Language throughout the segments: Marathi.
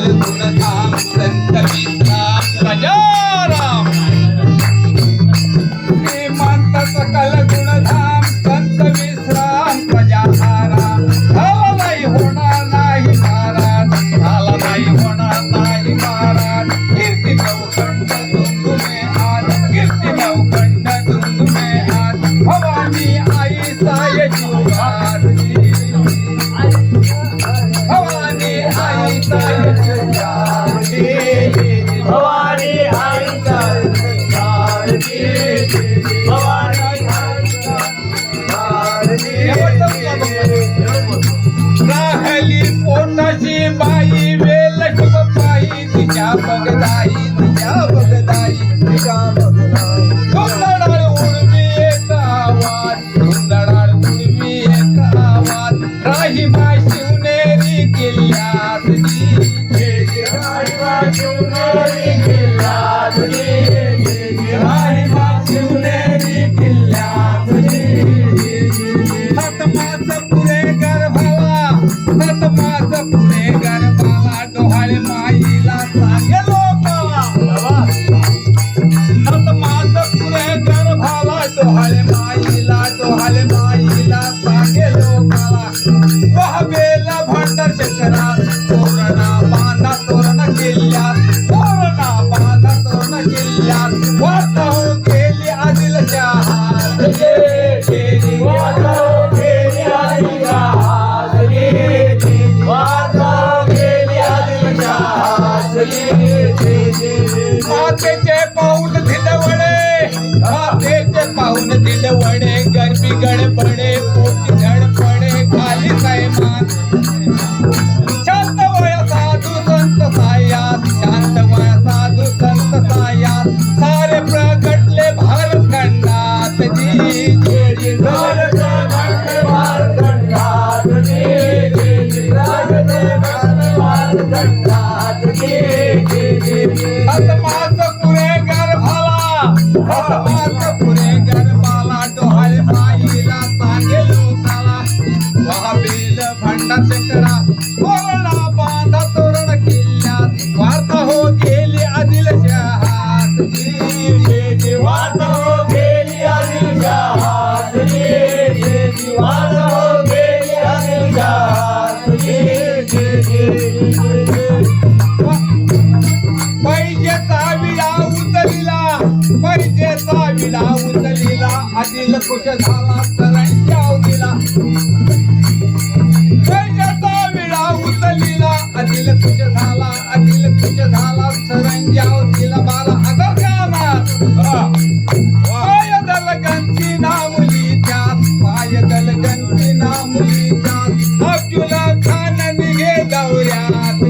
गुणधाम संत विश्राम गजाराम श्रीमंत सकल गुणधाम संत विश्राम गजाराम झाला नाही होणार नाही महाराज झाला नाही होणार नाही महाराज कीर्ती नवखंड तुमने आज कीर्ती नवखंड तुमने आज भवानी आई साय जुगारजी भवानी आई साय जुगारजी भवानी आई सारथी भवानी आई सारथी राहली पोटाची बाई वेल शुभ पायी तिच्या बगदाई धुंदडाळ उडवी एक आवाज धुंदडाळ उडवी एक आवाज राही माय शिवनेरी किल्ल्यातली राही माय शिवनेरी किल्ल्यातली सात मास पुरे गर्भाला डोहाळे माईला सांगे लोकाला सात मास पुरे गर्भाला डोहाळे माईला सांगे लोकाला वहबेला भंडार शंकरा तोरणा बांधा तोरण किल्ल्यात वार्ता हो गेली आदिलशाहात वार्ता हो गेली आदिलशाहात मातेचे पाऊल दिलवडे गरबी गडबडे पोटी धडपडे खाली सैमान शांत वया साधू संत सायास सारे प्रगटले भारत खंडात पुरे गर्भाला डोहाळे माईला सांगे लोकाला वहाबेल भंडार शंकरा तोरणा बांधा तोरण किल्ल्यात वार्ता हो गेली आदिलशाहात वार्ता हो गेली आदिलशाहात वार्ता हो गेली आदिलशाहात पैजेचा विडा उचलिला आदिल खुश झाला सरंजाव दिला पैजेचा विडा उचलिला आदिल खुश झाला सरंजाव दिला 12,000 कामात पायदल गंती नामुली त्यात अब्दुल खान निघे दौऱ्यात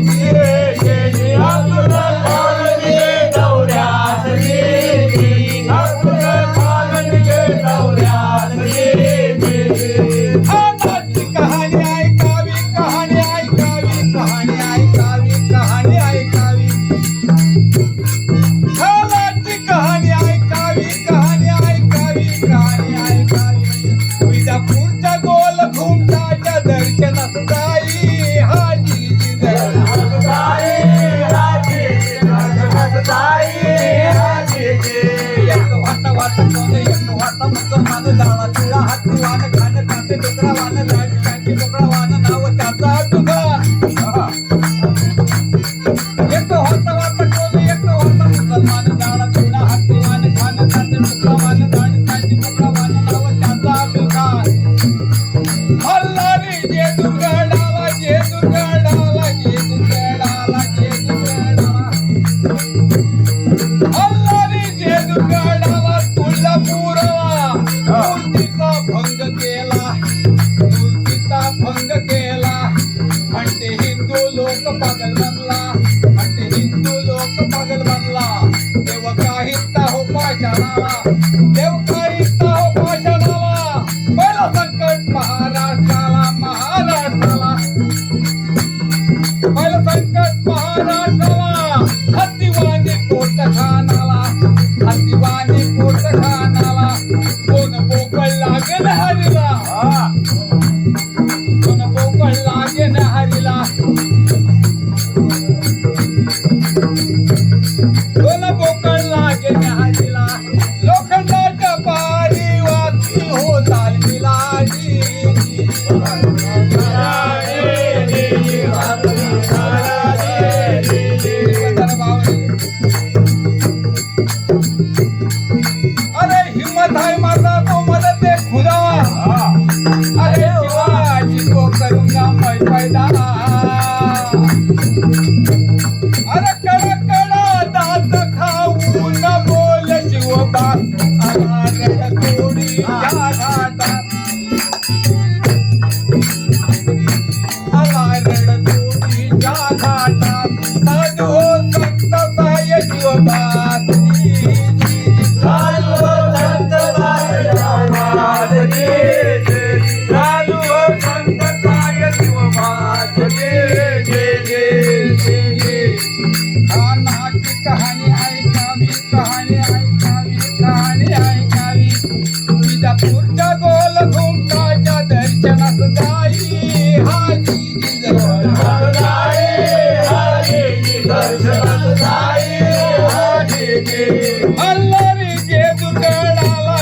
कहाणी ऐकावी विजापूरच्या गोल घुमटाच्या दर्शनात जाई हाजी वाट मुसलमान जाळा तुळा हात वान खान खाते दुसरा वान लाडी कांची मोकळा वान नाव त्याचा तुझा एक होता मुसलमान जाळा तुळा हात वान खान खाते दुसरा वान लाडी कांची मोकळा वान नाव त्याचा तुझा हल्लारी जे दुर्गडाला मूर्तीचा भंग केला म्हणते हिंदू लोक पागल बनला देव काहीचा हो पाषाणाला पहिला संकट महाराष्ट्राला हत्तीवाणी पोट खानाला कोण बोकळ लागेल हरीला कोण बोकळ लागेल हरीला शिवाजी को करूंगा मैं पैदा अरे कडा कडा दात खाऊ न बोल शिवबास आला रणतोडीच्या घाटात आला रणतोडीच्या घाटात साधू संत साय शिवबास साधू संत साय शिवबास साधू संत साय शिवबास नाची कहाणी ऐकावी कहाणी ऐकावी विजापूरच्या गोल घुमटाच्या दर्शनास जाई हाजी दर्शनास जाई अल्लारी जेजुरगडाला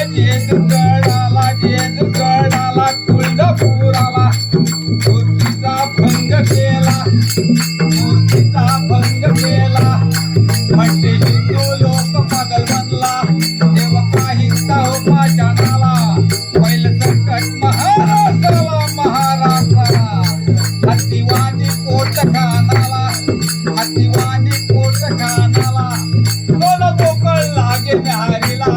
तुळजापुराला मूर्तीचा भंग केला म्हणजे हिंदू लोक पागल बनला तेव्हा काही माझ्या नाला पहिलं संकट महाराष्ट्राला हत्तीवानी पोट खानाला दोन बोकळ लागे न्याहारीला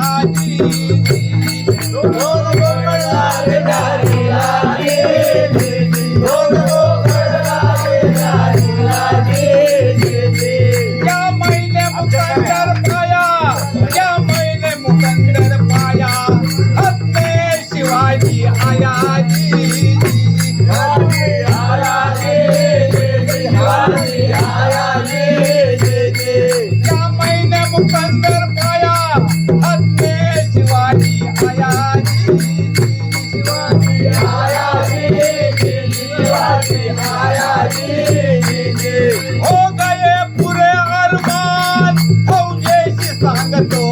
मुकंदर पाया हत्ते शिवाजी आया या महिने मुकंदर पाया हत्ते शिवाजी आया हो गए पुरे अरमान फौजेशी सांगतो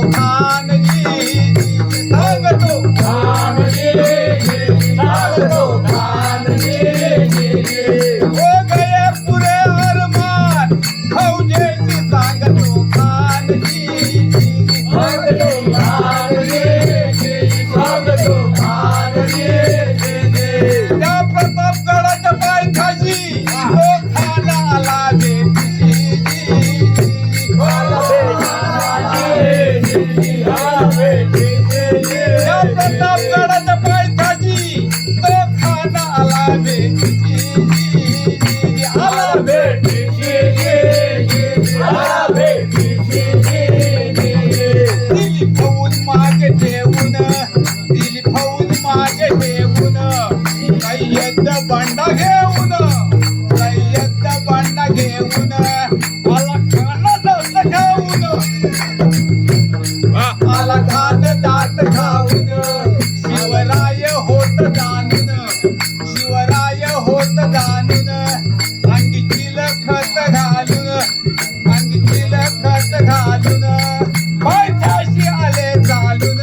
हो गए पुरे अरमान फौजेशी सांगतो त्या प्रतापगडाच्या पायथ्याशी तो खाना आला त्या प्रतापगडाच्या पायथ्याशी तो खाना आला दिली फौज मागे ठेवून कैय्यद बंडा घेऊन आला खान दात खाऊन शिवराय होत जाणून अंगीची खत घालून पायथ्याशी आले चालून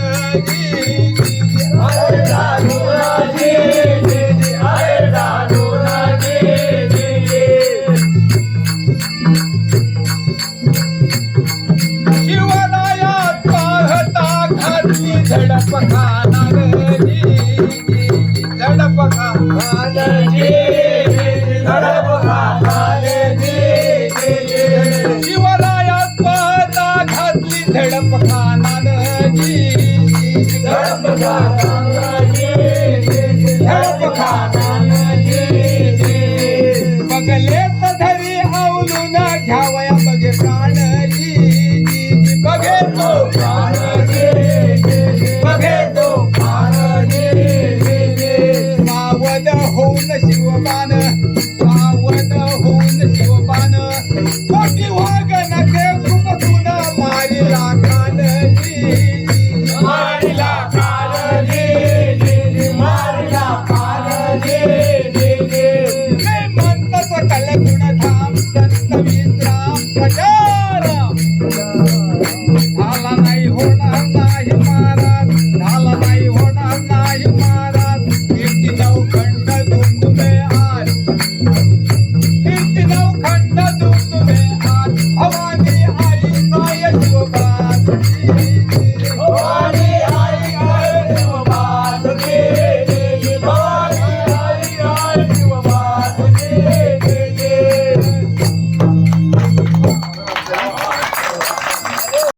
शिवरायात पाहता घातली झडप खाना शिवरायात पाहता घातली झडप खाना बगलेत धरी आवलून घ्यावया बगे प्राण बघे तो सावध होऊन शिवबान